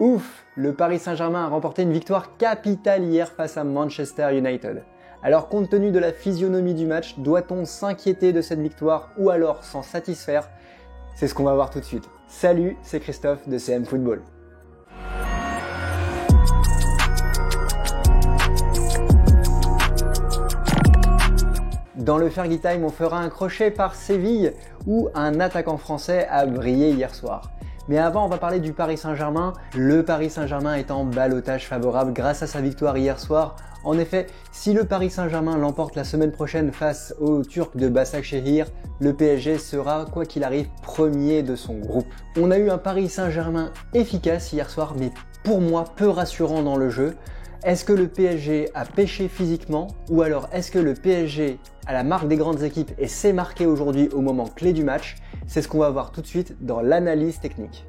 Ouf, le Paris Saint-Germain a remporté une victoire capitale hier face à Manchester United. Alors compte tenu de la physionomie du match, doit-on s'inquiéter de cette victoire ou alors s'en satisfaire? C'est ce qu'on va voir tout de suite. Salut, c'est Christophe de CM Football. Dans le Fergie Time, on fera un crochet par Séville où un attaquant français a brillé hier soir. Mais avant, on va parler du Paris Saint-Germain. Le Paris Saint-Germain est en ballottage favorable grâce à sa victoire hier soir. En effet, si le Paris Saint-Germain l'emporte la semaine prochaine face aux Turcs de Başakşehir, le PSG sera, quoi qu'il arrive, premier de son groupe. On a eu un Paris Saint-Germain efficace hier soir, mais pour moi peu rassurant dans le jeu. Est-ce que le PSG a pêché physiquement ou alors est-ce que le PSG a la marque des grandes équipes et s'est marqué aujourd'hui au moment clé du match? C'est ce qu'on va voir tout de suite dans l'analyse technique.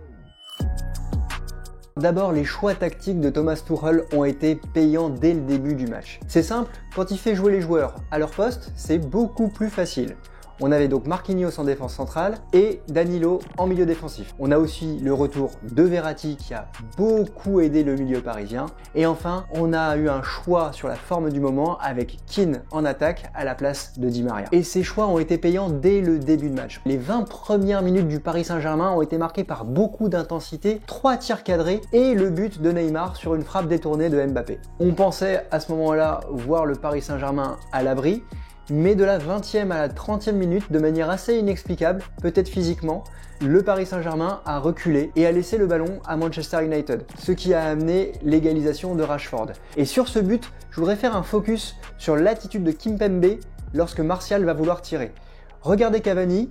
D'abord, les choix tactiques de Thomas Tuchel ont été payants dès le début du match. C'est simple, quand il fait jouer les joueurs à leur poste, c'est beaucoup plus facile. On avait donc Marquinhos en défense centrale et Danilo en milieu défensif. On a aussi le retour de Verratti qui a beaucoup aidé le milieu parisien. Et enfin, on a eu un choix sur la forme du moment avec Kean en attaque à la place de Di Maria. Et ces choix ont été payants dès le début de match. Les 20 premières minutes du Paris Saint-Germain ont été marquées par beaucoup d'intensité, 3 tirs cadrés et le but de Neymar sur une frappe détournée de Mbappé. On pensait à ce moment-là voir le Paris Saint-Germain à l'abri. Mais de la 20e à la 30e minute, de manière assez inexplicable, peut-être physiquement, le Paris Saint-Germain a reculé et a laissé le ballon à Manchester United, ce qui a amené l'égalisation de Rashford. Et sur ce but, je voudrais faire un focus sur l'attitude de Kimpembe lorsque Martial va vouloir tirer. Regardez Cavani,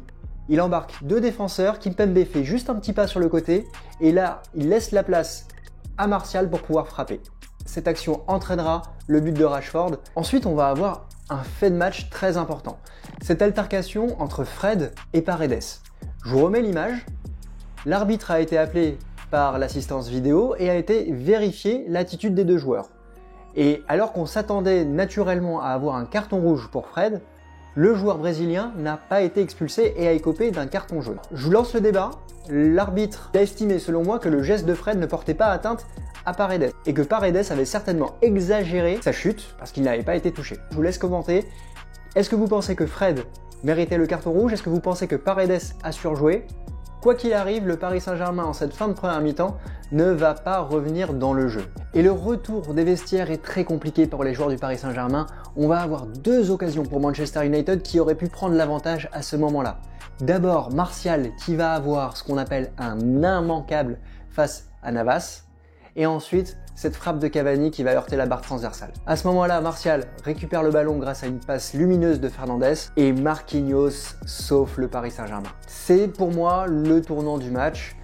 il embarque 2 défenseurs, Kimpembe fait juste un petit pas sur le côté et là, il laisse la place à Martial pour pouvoir frapper. Cette action entraînera le but de Rashford. Ensuite, on va avoir un fait de match très important. Cette altercation entre Fred et Paredes. Je vous remets l'image. L'arbitre a été appelé par l'assistance vidéo et a été vérifier l'attitude des deux joueurs. Et alors qu'on s'attendait naturellement à avoir un carton rouge pour Fred, le joueur brésilien n'a pas été expulsé et a écopé d'un carton jaune. Je vous lance le débat. L'arbitre a estimé selon moi que le geste de Fred ne portait pas atteinte à Paredes et que Paredes avait certainement exagéré sa chute parce qu'il n'avait pas été touché. Je vous laisse commenter. Est-ce que vous pensez que Fred méritait le carton rouge? Est-ce que vous pensez que Paredes a surjoué? Quoi qu'il arrive, le Paris Saint-Germain en cette fin de première mi-temps ne va pas revenir dans le jeu. Et le retour des vestiaires est très compliqué pour les joueurs du Paris Saint-Germain. On va avoir 2 occasions pour Manchester United qui auraient pu prendre l'avantage à ce moment-là. D'abord, Martial qui va avoir ce qu'on appelle un immanquable face à Navas. Et ensuite, cette frappe de Cavani qui va heurter la barre transversale. À ce moment-là, Martial récupère le ballon grâce à une passe lumineuse de Fernandes et Marquinhos sauve le Paris Saint-Germain. C'est pour moi le tournant du match.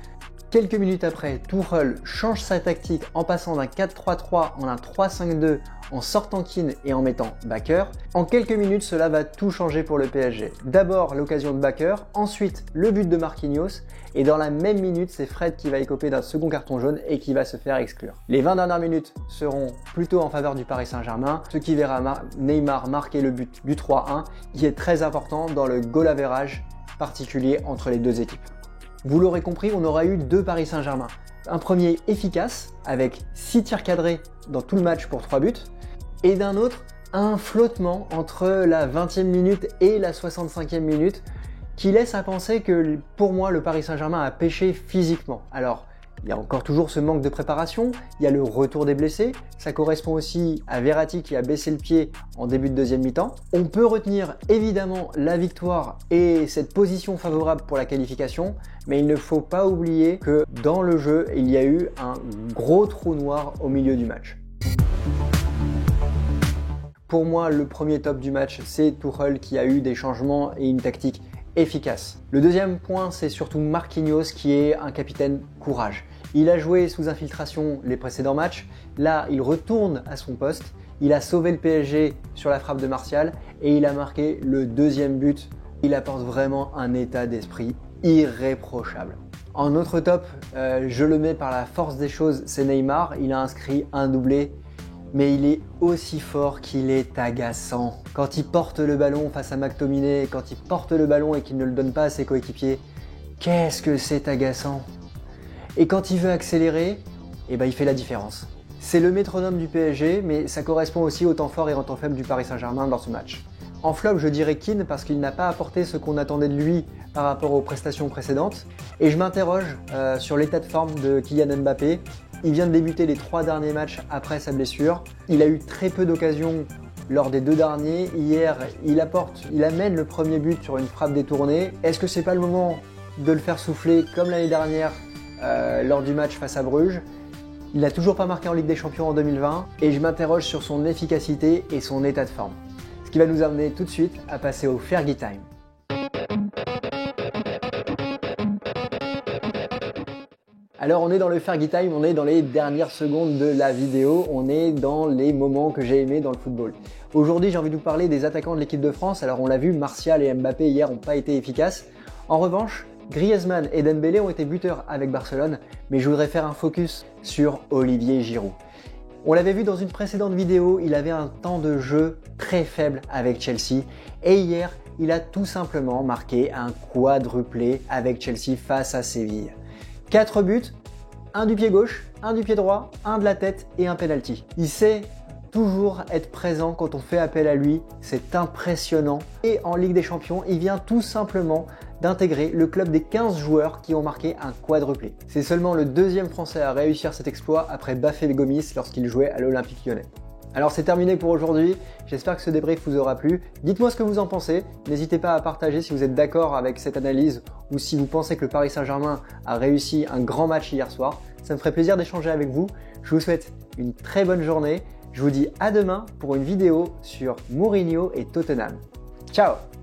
Quelques minutes après, Tuchel change sa tactique en passant d'un 4-3-3 en un 3-5-2 en sortant Kean et en mettant Bakker. En quelques minutes, cela va tout changer pour le PSG. D'abord l'occasion de Bakker, ensuite le but de Marquinhos et dans la même minute, c'est Fred qui va écoper d'un second carton jaune et qui va se faire exclure. Les 20 dernières minutes seront plutôt en faveur du Paris Saint-Germain, ce qui verra Neymar marquer le but du 3-1 qui est très important dans le goal average particulier entre les deux équipes. Vous l'aurez compris, on aura eu 2 Paris Saint-Germain. Un premier efficace, avec 6 tirs cadrés dans tout le match pour 3 buts, et d'un autre, un flottement entre la 20e minute et la 65e minute, qui laisse à penser que, pour moi, le Paris Saint-Germain a pêché physiquement. Alors, il y a encore toujours ce manque de préparation, il y a le retour des blessés, ça correspond aussi à Verratti qui a baissé le pied en début de deuxième mi-temps. On peut retenir évidemment la victoire et cette position favorable pour la qualification, mais il ne faut pas oublier que dans le jeu, il y a eu un gros trou noir au milieu du match. Pour moi, le premier top du match, c'est Tuchel qui a eu des changements et une tactique efficace. Le deuxième point, c'est surtout Marquinhos qui est un capitaine courage. Il a joué sous infiltration les précédents matchs, là il retourne à son poste, il a sauvé le PSG sur la frappe de Martial et il a marqué le 2e but. Il apporte vraiment un état d'esprit irréprochable. En autre top, je le mets par la force des choses, c'est Neymar, il a inscrit un doublé. Mais il est aussi fort qu'il est agaçant. Quand il porte le ballon face à McTominay, quand il porte le ballon et qu'il ne le donne pas à ses coéquipiers, qu'est-ce que c'est agaçant. Et quand il veut accélérer, et il fait la différence. C'est le métronome du PSG, mais ça correspond aussi aux temps forts et aux temps faibles du Paris Saint-Germain dans ce match. En flop, je dirais Keane parce qu'il n'a pas apporté ce qu'on attendait de lui par rapport aux prestations précédentes. Et je m'interroge sur l'état de forme de Kylian Mbappé. Il vient de débuter les 3 derniers matchs après sa blessure. Il a eu très peu d'occasions lors des 2 derniers. Hier, il amène le premier but sur une frappe détournée. Est-ce que c'est pas le moment de le faire souffler comme l'année dernière lors du match face à Bruges? Il n'a toujours pas marqué en Ligue des Champions en 2020 et je m'interroge sur son efficacité et son état de forme. Ce qui va nous amener tout de suite à passer au Fergie Time. Alors on est dans le Fergie Time, on est dans les dernières secondes de la vidéo, on est dans les moments que j'ai aimés dans le football. Aujourd'hui j'ai envie de vous parler des attaquants de l'équipe de France. Alors on l'a vu, Martial et Mbappé hier n'ont pas été efficaces. En revanche, Griezmann et Dembélé ont été buteurs avec Barcelone, mais je voudrais faire un focus sur Olivier Giroud. On l'avait vu dans une précédente vidéo, il avait un temps de jeu très faible avec Chelsea et hier, il a tout simplement marqué un quadruplé avec Chelsea face à Séville. 4 buts, un du pied gauche, un du pied droit, un de la tête et un penalty. Il sait toujours être présent quand on fait appel à lui, c'est impressionnant. Et en Ligue des Champions, il vient tout simplement d'intégrer le club des 15 joueurs qui ont marqué un quadruplé. C'est seulement le 2e Français à réussir cet exploit après Bafé Gomis lorsqu'il jouait à l'Olympique Lyonnais. Alors c'est terminé pour aujourd'hui, j'espère que ce débrief vous aura plu. Dites-moi ce que vous en pensez, n'hésitez pas à partager si vous êtes d'accord avec cette analyse ou si vous pensez que le Paris Saint-Germain a réussi un grand match hier soir. Ça me ferait plaisir d'échanger avec vous. Je vous souhaite une très bonne journée. Je vous dis à demain pour une vidéo sur Mourinho et Tottenham. Ciao!